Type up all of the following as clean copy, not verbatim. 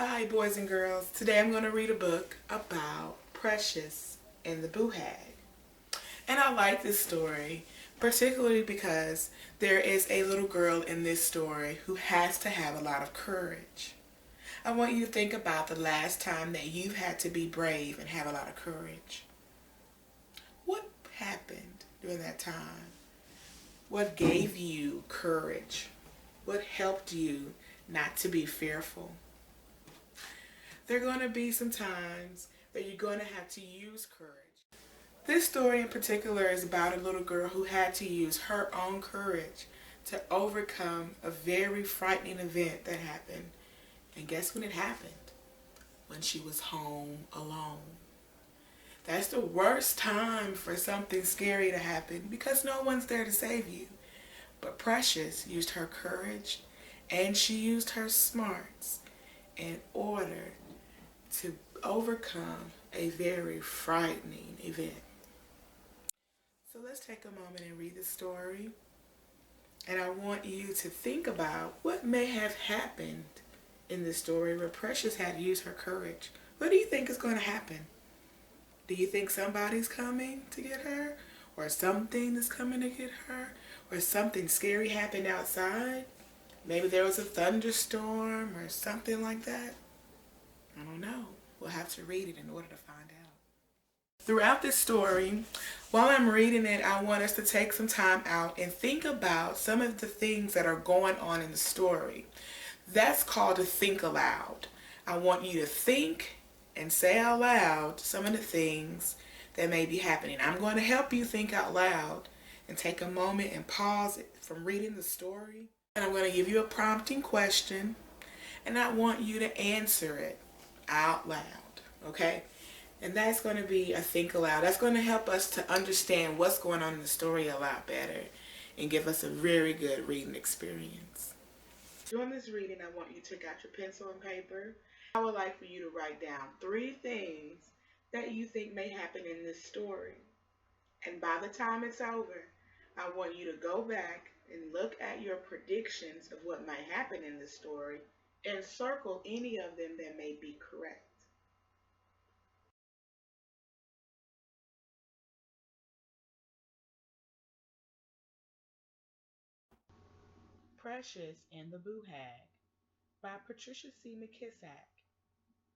Hi, boys and girls. Today I'm going to read a book about Precious and the Boo Hag. And I like this story, particularly because there is a little girl in this story who has to have a lot of courage. I want you to think about the last time that you've had to be brave and have a lot of courage. What happened during that time? What gave you courage? What helped you not to be fearful? There are going to be some times that you're going to have to use courage. This story in particular is about a little girl who had to use her own courage to overcome a very frightening event that happened. And guess when it happened? When she was home alone. That's the worst time for something scary to happen because no one's there to save you. But Precious used her courage and she used her smarts in order to overcome a very frightening event. So let's take a moment and read the story. And I want you to think about what may have happened in this story where Precious had to use her courage. What do you think is going to happen? Do you think somebody's coming to get her? Or something is coming to get her? Or something scary happened outside? Maybe there was a thunderstorm or something like that? I don't know. We'll have to read it in order to find out. Throughout this story, while I'm reading it, I want us to take some time out and think about some of the things that are going on in the story. That's called to think aloud. I want you to think and say out loud some of the things that may be happening. I'm going to help you think out loud and take a moment and pause it from reading the story. And I'm going to give you a prompting question and I want you to answer it out loud, okay? And that's going to be a think aloud. That's going to help us to understand what's going on in the story a lot better and give us a very good reading experience. During this reading, I want you to take out your pencil and paper. I would like for you to write down 3 things that you think may happen in this story. And by the time it's over, I want you to go back and look at your predictions of what might happen in this story and circle any of them that may be correct. Precious and the Boo Hag by Patricia C. McKissack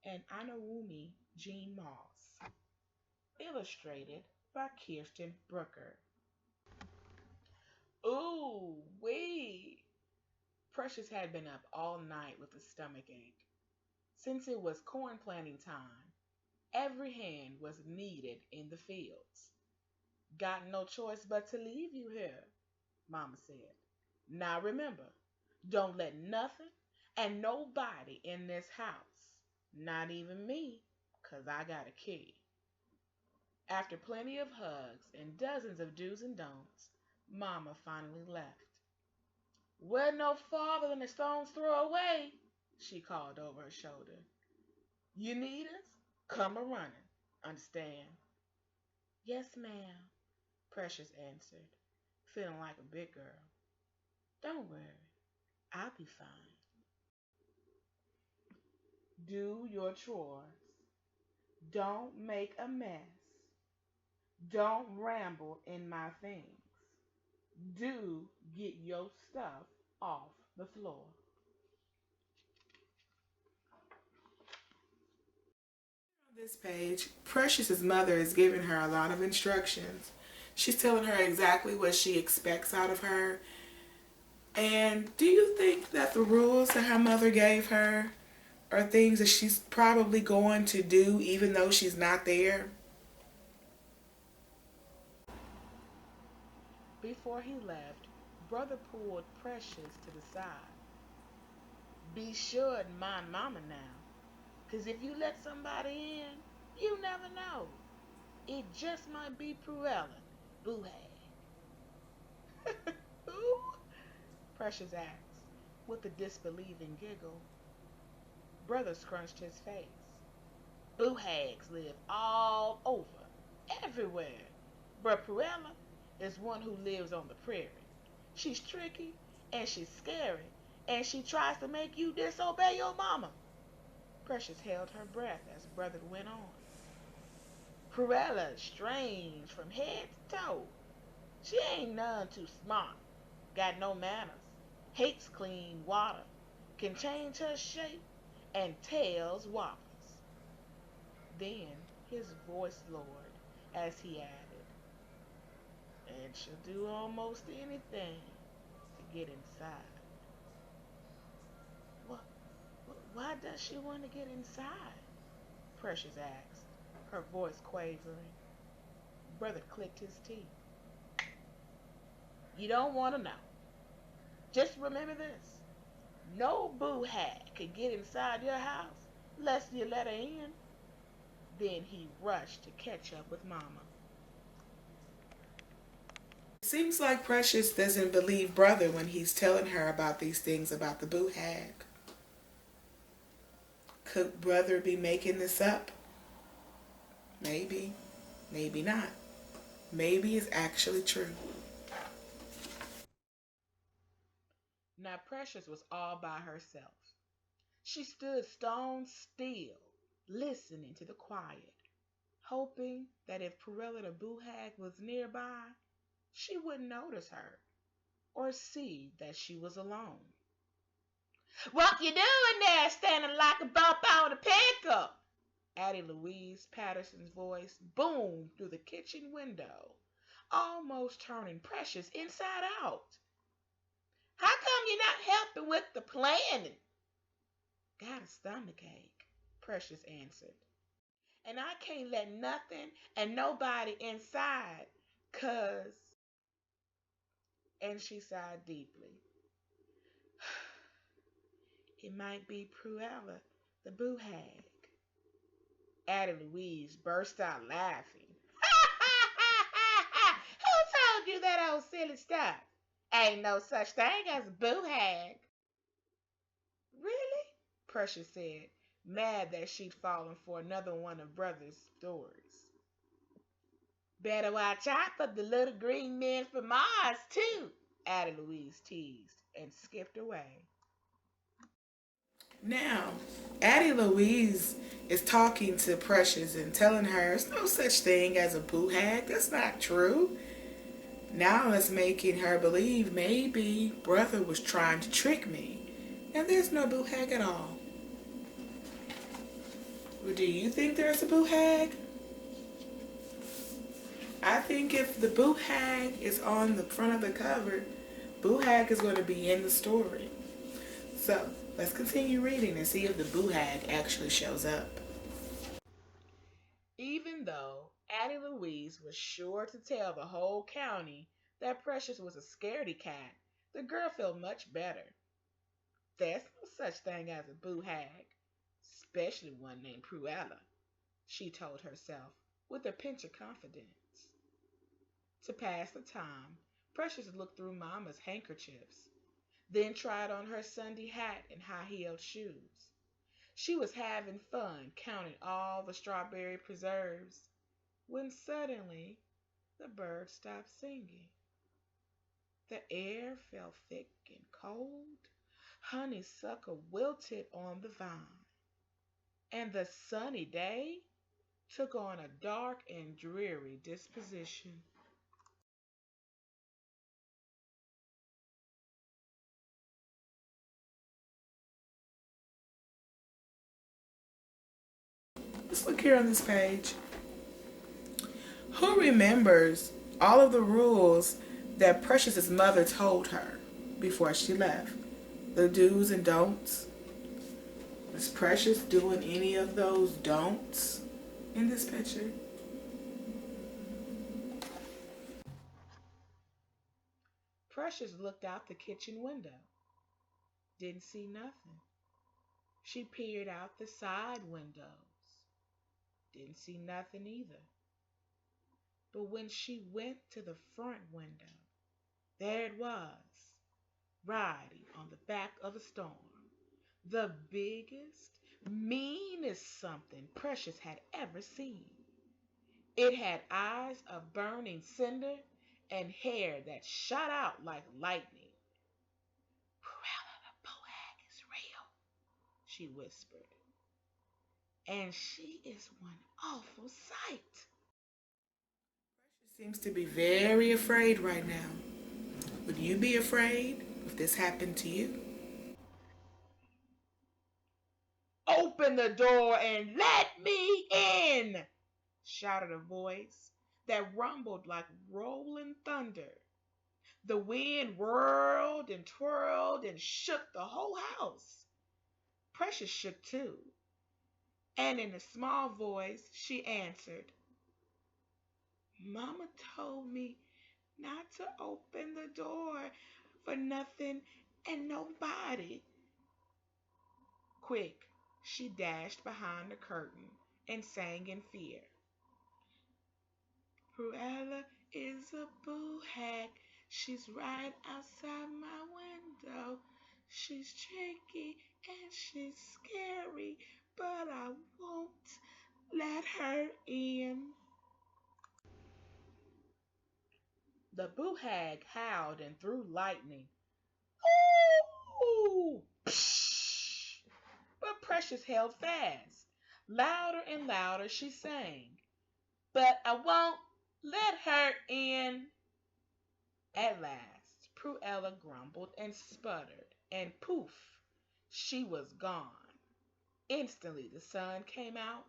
and Anawumi Jean Moss. Illustrated by Kirsten Brooker. Ooh, wee! Precious had been up all night with a stomach ache. Since it was corn planting time, every hand was needed in the fields. Got no choice but to leave you here, Mama said. Now remember, don't let nothing and nobody in this house, not even me, 'cause I got a key. After plenty of hugs and dozens of do's and don'ts, Mama finally left. We're no farther than a stone's throw away, she called over her shoulder. You need us? Come a running. Understand? Yes, ma'am, Precious answered, feeling like a big girl. Don't worry, I'll be fine. Do your chores. Don't make a mess. Don't ramble in my things. Do get your stuff off the floor. On this page, Precious's mother is giving her a lot of instructions. She's telling her exactly what she expects out of her. And do you think that the rules that her mother gave her are things that she's probably going to do even though she's not there? Before he left, Brother pulled Precious to the side. Be sure and mind Mama now, 'cause if you let somebody in, you never know. It just might be Pruella, Boo Hag. Who? Precious asked, with a disbelieving giggle. Brother scrunched his face. Boo Hags live all over, everywhere. But Pruella is one who lives on the prairie. She's tricky and she's scary and she tries to make you disobey your mama. Precious held her breath as Brother went on. Cruella's strange from head to toe. She ain't none too smart, got no manners, hates clean water, can change her shape, and tails whoppers. Then his voice lowered as he added, and she'll do almost anything to get inside. What, why does she want to get inside? Precious asked, her voice quavering. Brother clicked his teeth. You don't want to know. Just remember this. No Boo Hag could get inside your house unless you let her in. Then he rushed to catch up with Mama. It seems like Precious doesn't believe Brother when he's telling her about these things about the Boo Hag. Could Brother be making this up? Maybe. Maybe not. Maybe it's actually true. Now Precious was all by herself. She stood stone still, listening to the quiet, hoping that if Pella the Boo Hag was nearby, she wouldn't notice her or see that she was alone. What you doing there, standing like a bump on a pickle? Addie Louise Patterson's voice boomed through the kitchen window, almost turning Precious inside out. How come you're not helping with the planning? Got a stomachache, Precious answered. And I can't let nothing and nobody inside, 'cause... And she sighed deeply. It might be Pruella, the Boo Hag. Addie Louise burst out laughing. Who told you that old silly stuff? Ain't no such thing as a Boo Hag. Really? Precious said, mad that she'd fallen for another one of Brother's stories. Better watch out for the little green men from Mars, too, Addie Louise teased and skipped away. Now, Addie Louise is talking to Precious and telling her there's no such thing as a Boo Hag. That's not true. Now it's making her believe maybe Brother was trying to trick me, and there's no Boo Hag at all. Well, do you think there's a Boo Hag? I think if the Boo Hag is on the front of the cover, Boo Hag is going to be in the story. So, let's continue reading and see if the Boo Hag actually shows up. Even though Addie Louise was sure to tell the whole county that Precious was a scaredy cat, the girl felt much better. There's no such thing as a Boo Hag, especially one named Pruella, she told herself with a pinch of confidence. To pass the time, Precious looked through Mama's handkerchiefs, then tried on her Sunday hat and high-heeled shoes. She was having fun counting all the strawberry preserves when suddenly the birds stopped singing. The air felt thick and cold. Honeysuckle wilted on the vine, and the sunny day took on a dark and dreary disposition. Let's look here on this page. Who remembers all of the rules that Precious's mother told her before she left? The do's and don'ts. Is Precious doing any of those don'ts in this picture? Precious looked out the kitchen window. Didn't see nothing. She peered out the side windows. Didn't see nothing either. But when she went to the front window, there it was, riding on the back of a storm. The biggest, meanest something Precious had ever seen. It had eyes of burning cinder and hair that shot out like lightning. Cruella the Boo Hag is real, she whispered. and she is one awful sight. She seems to be very afraid right now. Would you be afraid if this happened to you? Open the door and let me in, shouted a voice that rumbled like rolling thunder. The wind whirled and twirled and shook the whole house. Precious shook too, and in a small voice she answered, Mama told me not to open the door for nothing and nobody. Quick, she dashed behind the curtain and sang in fear. Pella is a Boo Hag. She's right outside my window. She's tricky and she's scary, but I won't let her in. The Boo Hag howled and threw lightning. Ooh! Psh! But Precious held fast. Louder and louder she sang. But I won't let her in. At last, Pruella grumbled and sputtered, and poof, she was gone. Instantly the sun came out,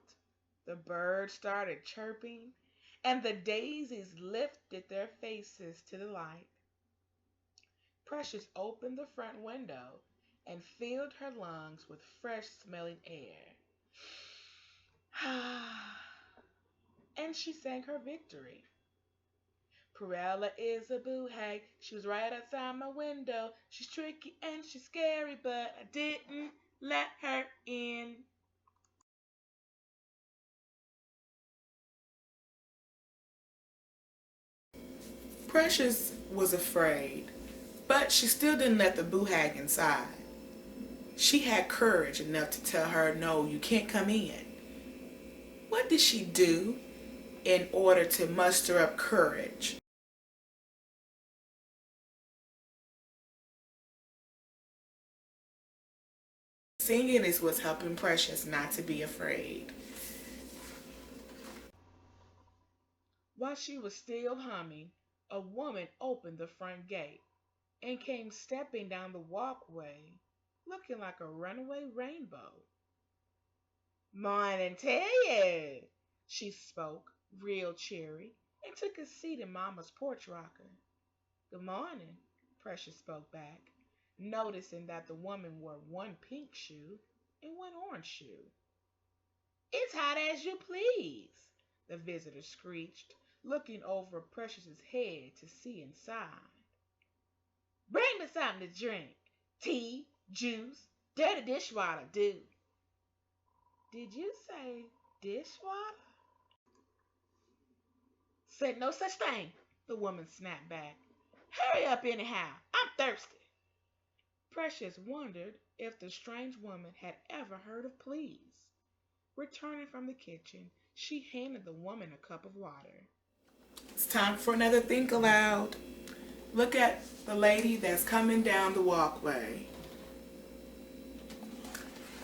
the birds started chirping, and the daisies lifted their faces to the light. Precious opened the front window and filled her lungs with fresh smelling air. And she sang her victory. Pruella is a Boo Hag. She was right outside my window. She's tricky and she's scary, but I didn't let her in. Precious was afraid, but she still didn't let the Boo Hag inside. She had courage enough to tell her, no, you can't come in. What did she do in order to muster up courage? Singing is what's helping Precious not to be afraid. While she was still humming, a woman opened the front gate and came stepping down the walkway, looking like a runaway rainbow. Morning to you, she spoke, real cheery, and took a seat in Mama's porch rocker. Good morning, Precious spoke back, noticing that the woman wore one pink shoe and one orange shoe. It's hot as you please, the visitor screeched, looking over Precious's head to see inside. Bring me something to drink. Tea, juice, dirty dishwater, do. Did you say dishwater? Said no such thing, the woman snapped back. Hurry up anyhow, I'm thirsty. Precious wondered if the strange woman had ever heard of please. Returning from the kitchen, she handed the woman a cup of water. It's time for another Think Aloud. Look at the lady that's coming down the walkway.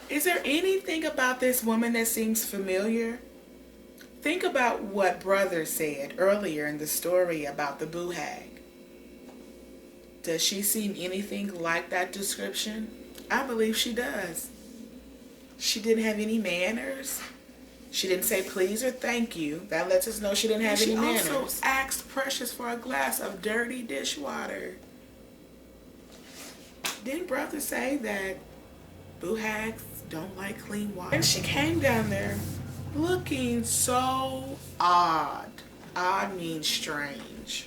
Is there anything about this woman that seems familiar? Think about what Brother said earlier in the story about the Boo Hag. Does she seem anything like that description? I believe she does. She didn't have any manners. She didn't say please or thank you. That lets us know she didn't have any manners. She also asked Precious for a glass of dirty dishwater. Didn't Brother say that Boo Hags don't like clean water? And she came down there looking so odd. Odd means strange.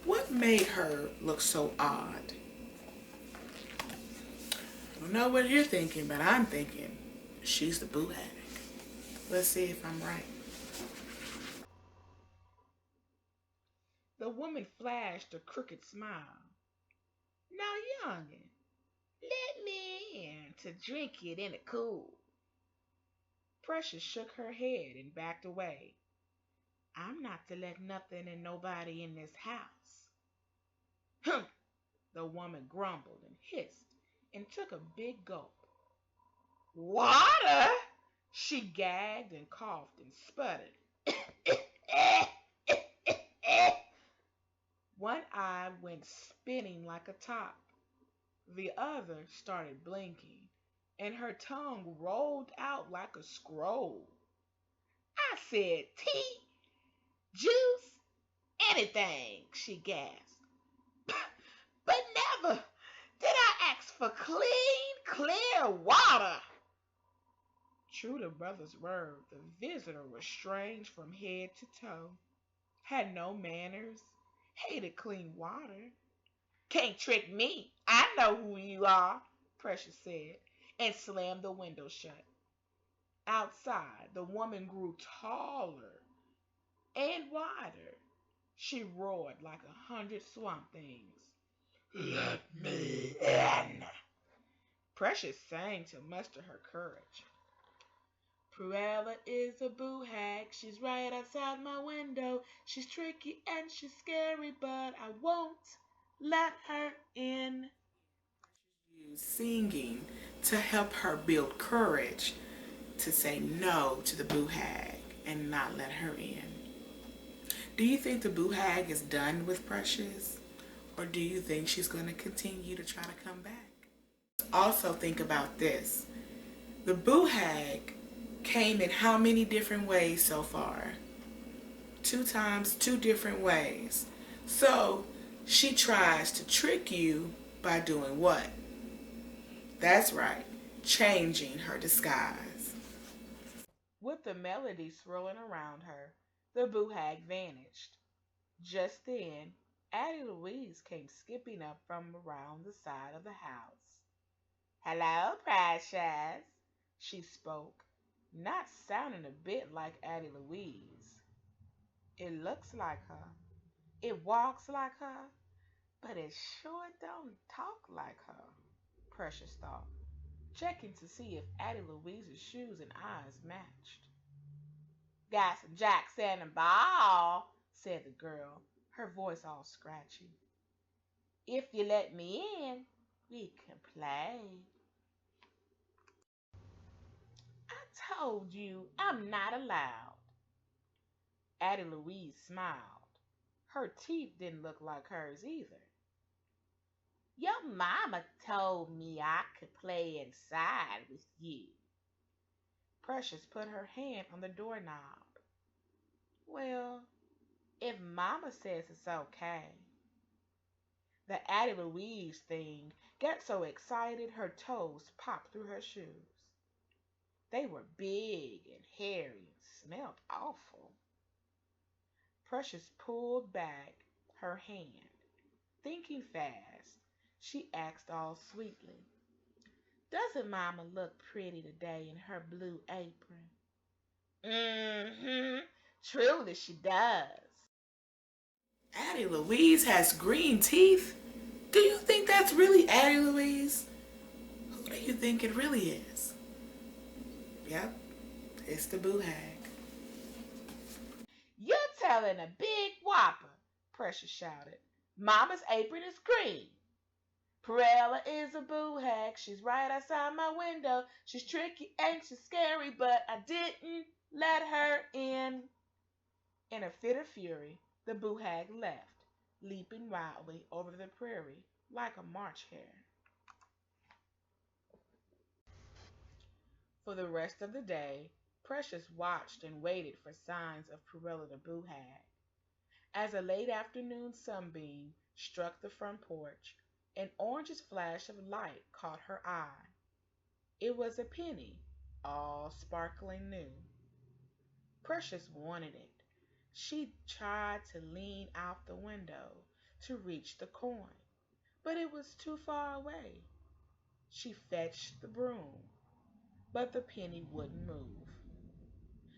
What made her look so odd? I don't know what you're thinking, but I'm thinking she's the Boo Hag. Let's see if I'm right. The woman flashed a crooked smile. Now, youngin', let me in to drink it in the cool. Precious shook her head and backed away. I'm not to let nothing and nobody in this house. Humph! The woman grumbled and hissed and took a big gulp. Water? She gagged and coughed and sputtered. One eye went spinning like a top. The other started blinking, and her tongue rolled out like a scroll. I said, tea, juice, anything, she gasped. But never did I ask for clean, clear water. True to brother's word, the visitor was strange from head to toe, had no manners, hated clean water. Can't trick me. I know who you are, Precious said, and slammed the window shut. Outside, the woman grew taller and wider. She roared like 100 swamp things. Let me in. Precious sang to muster her courage. Pruella is a Boo Hag. She's right outside my window. She's tricky and she's scary, but I won't let her in. Used singing to help her build courage to say no to the Boo Hag and not let her in. Do you think the Boo Hag is done with Precious? Or do you think she's going to continue to try to come back? Also think about this. The Boo Hag came in how many different ways so far? 2 times, 2 different ways. So she tries to trick you by doing what? That's right, changing her disguise. With the melody swirling around her, the Boo Hag vanished. Just then, Addie Louise came skipping up from around the side of the house. Hello, Precious, she spoke, not sounding a bit like Addie Louise. It looks like her. It walks like her, but it sure don't talk like her, Precious thought, checking to see if Addie Louise's shoes and eyes matched. Got some Jackson and ball, said the girl, her voice all scratchy. If you let me in, we can play. I told you I'm not allowed. Addie Louise smiled. Her teeth didn't look like hers either. Your mama told me I could play inside with you. Precious put her hand on the doorknob. Well, if mama says it's okay. The Addie Louise thing got so excited her toes popped through her shoes. They were big and hairy and smelled awful. Precious pulled back her hand. Thinking fast, she asked all sweetly, Doesn't Mama look pretty today in her blue apron? Mm-hmm. Truly she does. Addie Louise has green teeth? Do you think that's really Addie Louise? Who do you think it really is? Yep, it's the Boo Hag. You're telling a big whopper, Precious shouted. Mama's apron is green. Pella is a Boo Hag. She's right outside my window. She's tricky and she's scary, but I didn't let her in. In a fit of fury, the Boo Hag left, leaping wildly over the prairie like a March hare. For the rest of the day, Precious watched and waited for signs of Pruella the Boo Hag. As a late afternoon sunbeam struck the front porch, an orangish flash of light caught her eye. It was a penny, all sparkling new. Precious wanted it. She tried to lean out the window to reach the coin, but it was too far away. She fetched the broom, but the penny wouldn't move.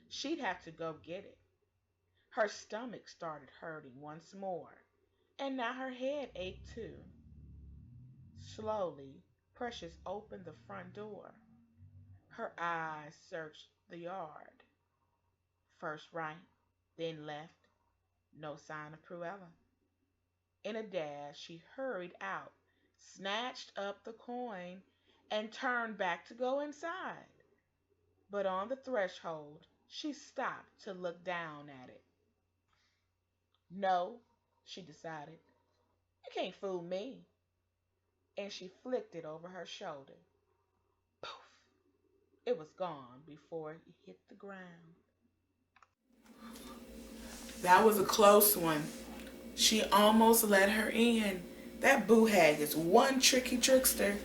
She'd have to go get it. Her stomach started hurting once more, and now her head ached too. Slowly, Precious opened the front door. Her eyes searched the yard. First right, then left. No sign of Pruella. In a dash, she hurried out, snatched up the coin, and turned back to go inside. But on the threshold, she stopped to look down at it. No, she decided, you can't fool me. And she flicked it over her shoulder. Poof! It was gone before it hit the ground. That was a close one. She almost let her in. That Boo Hag is one tricky trickster.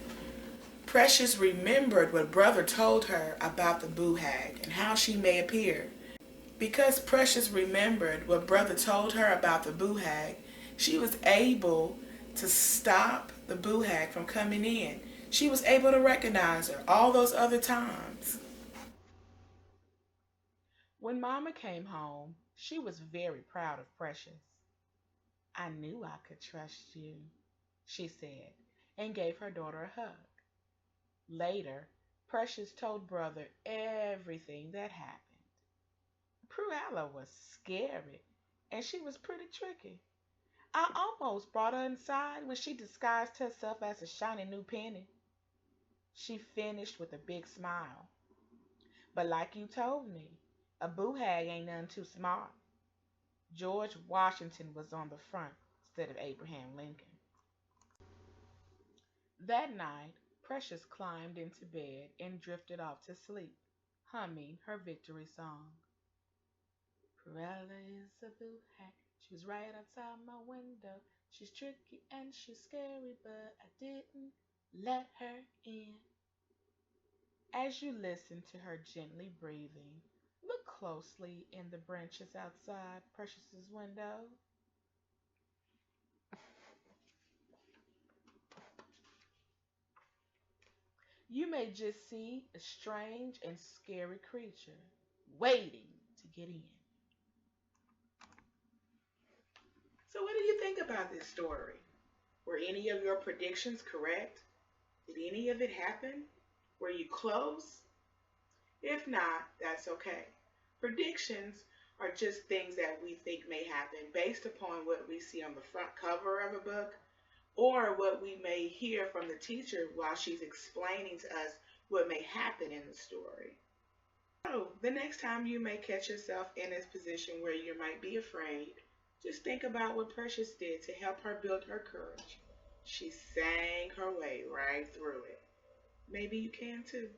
Precious remembered what Brother told her about the Boo Hag and how she may appear. Because Precious remembered what Brother told her about the Boo Hag, she was able to stop the Boo Hag from coming in. She was able to recognize her all those other times. When Mama came home, she was very proud of Precious. I knew I could trust you, she said, and gave her daughter a hug. Later, Precious told Brother everything that happened. Cruella was scary, and she was pretty tricky. I almost brought her inside when she disguised herself as a shiny new penny. She finished with a big smile. But like you told me, a Boo Hag ain't none too smart. George Washington was on the front instead of Abraham Lincoln. That night, Precious climbed into bed and drifted off to sleep, humming her victory song. Cruella is a Boo Hag. She's right outside my window. She's tricky and she's scary, but I didn't let her in. As you listen to her gently breathing, look closely in the branches outside Precious's window. You may just see a strange and scary creature waiting to get in. So, what do you think about this story? Were any of your predictions correct? Did any of it happen? Were you close? If not, that's okay. Predictions are just things that we think may happen based upon what we see on the front cover of a book or what we may hear from the teacher while she's explaining to us what may happen in the story. So, the next time you may catch yourself in this position where you might be afraid, just think about what Precious did to help her build her courage. She sang her way right through it. Maybe you can too.